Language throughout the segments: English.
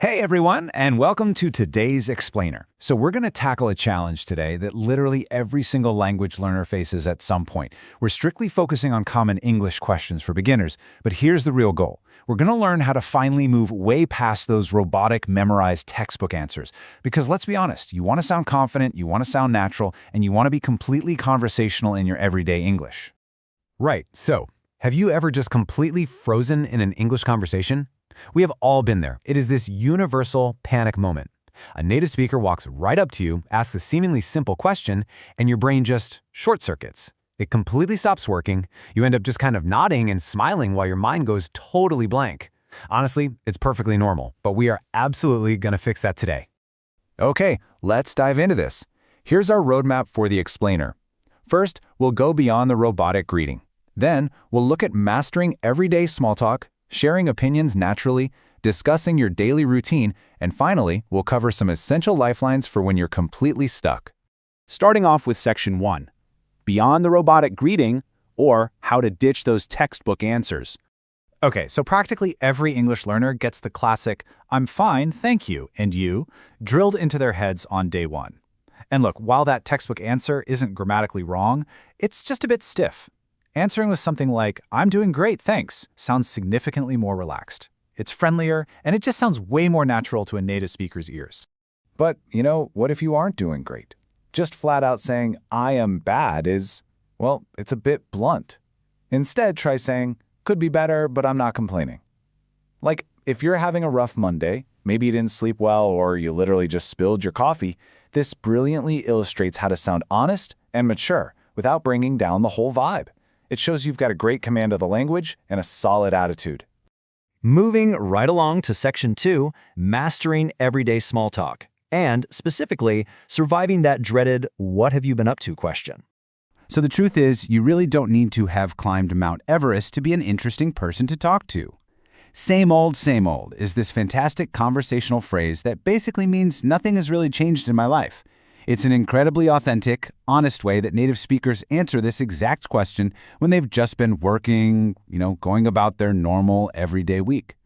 Hey everyone, and welcome to today's Explainer. So we're going to tackle a challenge today that literally every single language learner faces at some point. We're strictly focusing on common English questions for beginners, but here's the real goal. We're going to learn how to finally move way past those robotic, memorized textbook answers. Because let's be honest, you want to sound confident, you want to sound natural, and you want to be completely conversational in your everyday English. Right, so, have you ever just completely frozen in an English conversation? We have all been there. It is this universal panic moment. A native speaker walks right up to you, asks a seemingly simple question, and your brain just short-circuits. It completely stops working. You end up just kind of nodding and smiling while your mind goes totally blank. Honestly, it's perfectly normal, but we are absolutely going to fix that today. Okay, let's dive into this. Here's our roadmap for the Explainer. First, we'll go beyond the robotic greeting. Then, we'll look at mastering everyday small talk, sharing opinions naturally, discussing your daily routine, and finally, we'll cover some essential lifelines for when you're completely stuck. Starting off with Section 1, Beyond the Robotic Greeting, or How to Ditch Those Textbook Answers. Okay, so practically every English learner gets the classic, "I'm fine, thank you, and you," drilled into their heads on day one. And look, while that textbook answer isn't grammatically wrong, it's just a bit stiff. Answering with something like, "I'm doing great, thanks," sounds significantly more relaxed. It's friendlier, and it just sounds way more natural to a native speaker's ears. But, what if you aren't doing great? Just flat out saying, "I am bad" is, well, it's a bit blunt. Instead, try saying, "Could be better, but I'm not complaining." Like, if you're having a rough Monday, maybe you didn't sleep well or you literally just spilled your coffee, this brilliantly illustrates how to sound honest and mature without bringing down the whole vibe. It shows you've got a great command of the language and a solid attitude. Moving right along to Section 2, Mastering Everyday Small Talk, and specifically, surviving that dreaded "what have you been up to" question. So the truth is, you really don't need to have climbed Mount Everest to be an interesting person to talk to. Same old is this fantastic conversational phrase that basically means nothing has really changed in my life. It's an incredibly authentic, honest way that native speakers answer this exact question when they've just been working, going about their normal, everyday week.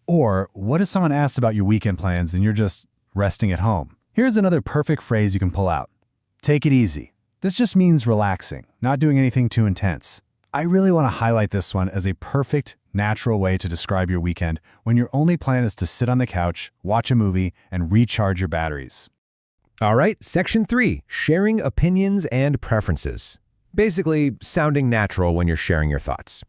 Or, what if someone asks about your weekend plans and you're just resting at home? Here's another perfect phrase you can pull out. Take it easy. This just means relaxing, not doing anything too intense. I really want to highlight this one as a perfect, natural way to describe your weekend when your only plan is to sit on the couch, watch a movie, and recharge your batteries. All right, Section 3, Sharing Opinions and Preferences. Basically, sounding natural when you're sharing your thoughts.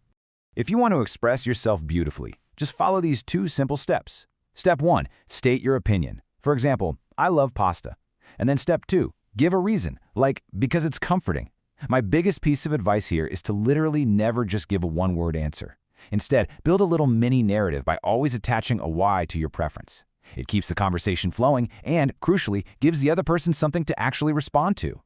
If you want to express yourself beautifully, just follow these two simple steps. Step 1, state your opinion. For example, "I love pasta." And then Step 2, give a reason, like because it's comforting. My biggest piece of advice here is to literally never just give a one-word answer. Instead, build a little mini narrative by always attaching a why to your preference. It keeps the conversation flowing and, crucially, gives the other person something to actually respond to.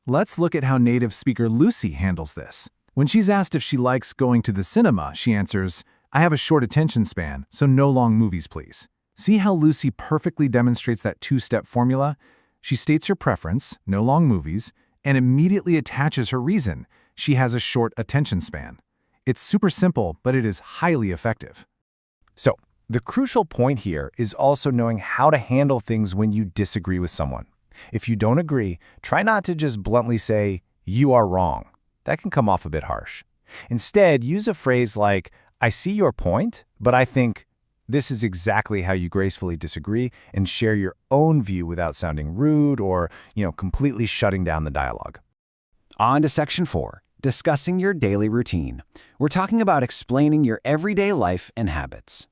Let's look at how native speaker Lucy handles this. When she's asked if she likes going to the cinema, she answers, "I have a short attention span, so no long movies, please." See how Lucy perfectly demonstrates that two-step formula? She states her preference, no long movies, and immediately attaches her reason. She has a short attention span. It's super simple, but it is highly effective. So, the crucial point here is also knowing how to handle things when you disagree with someone. If you don't agree, try not to just bluntly say, "You are wrong." That can come off a bit harsh. Instead, use a phrase like, "I see your point, but I think," this is exactly how you gracefully disagree, and share your own view without sounding rude or, completely shutting down the dialogue. On to Section 4, Discussing Your Daily Routine. We're talking about explaining your everyday life and habits.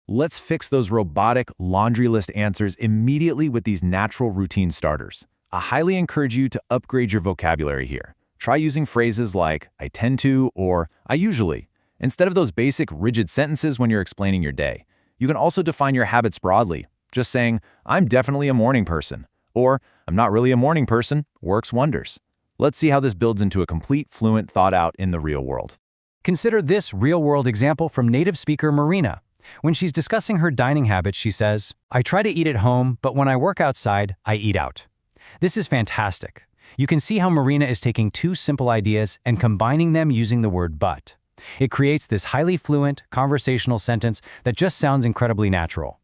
Let's fix those robotic laundry list answers immediately with these natural routine starters. I highly encourage you to upgrade your vocabulary here. Try using phrases like "I tend to" or "I usually," instead of those basic rigid sentences when you're explaining your day. You can also define your habits broadly. Just saying, "I'm definitely a morning person," or "I'm not really a morning person," works wonders. Let's see how this builds into a complete, fluent thought out in the real world. Consider this real-world example from native speaker Marina. When she's discussing her dining habits, she says, "I try to eat at home, but when I work outside, I eat out." This is fantastic. You can see how Marina is taking two simple ideas and combining them using the word "but." It creates this highly fluent, conversational sentence that just sounds incredibly natural.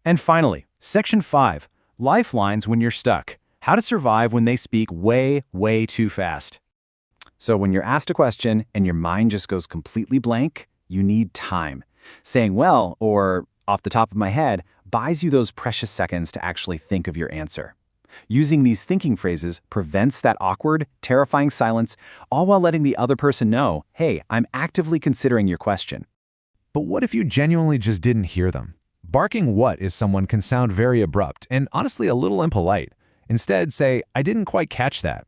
And finally, Section 5, lifelines when you're stuck. How to survive when they speak way, way too fast. So when you're asked a question and your mind just goes completely blank, you need time. Saying well or off the top of my head buys you those precious seconds to actually think of your answer. Using these thinking phrases prevents that awkward, terrifying silence, all while letting the other person know, hey, I'm actively considering your question. But what if you genuinely just didn't hear them? Barking what is someone can sound very abrupt and honestly a little impolite. Instead, say, I didn't quite catch that.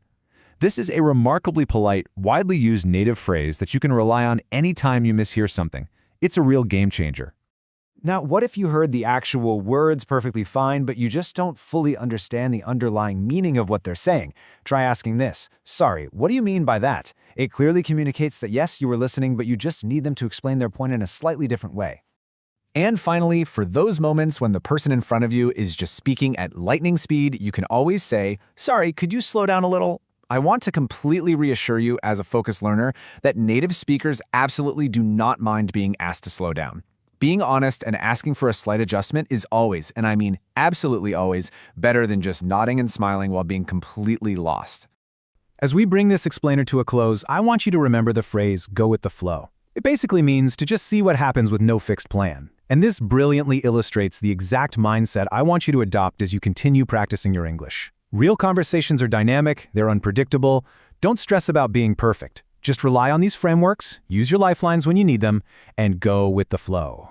This is a remarkably polite, widely used native phrase that you can rely on anytime you mishear something. It's a real game changer. Now, what if you heard the actual words perfectly fine, but you just don't fully understand the underlying meaning of what they're saying? Try asking this. Sorry, what do you mean by that? It clearly communicates that yes, you were listening, but you just need them to explain their point in a slightly different way. And finally, for those moments when the person in front of you is just speaking at lightning speed, you can always say, sorry, could you slow down a little? I want to completely reassure you as a focused learner that native speakers absolutely do not mind being asked to slow down. Being honest and asking for a slight adjustment is always, and I mean absolutely always, better than just nodding and smiling while being completely lost. As we bring this explainer to a close, I want you to remember the phrase, go with the flow. It basically means to just see what happens with no fixed plan. And this brilliantly illustrates the exact mindset I want you to adopt as you continue practicing your English. Real conversations are dynamic, they're unpredictable. Don't stress about being perfect. Just rely on these frameworks, use your lifelines when you need them, and go with the flow.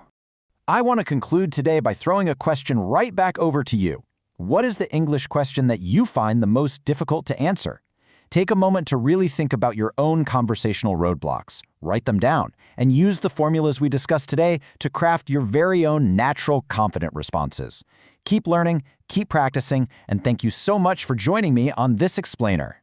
I want to conclude today by throwing a question right back over to you. What is the English question that you find the most difficult to answer? Take a moment to really think about your own conversational roadblocks. Write them down, and use the formulas we discussed today to craft your very own natural, confident responses. Keep learning, keep practicing, and thank you so much for joining me on this explainer.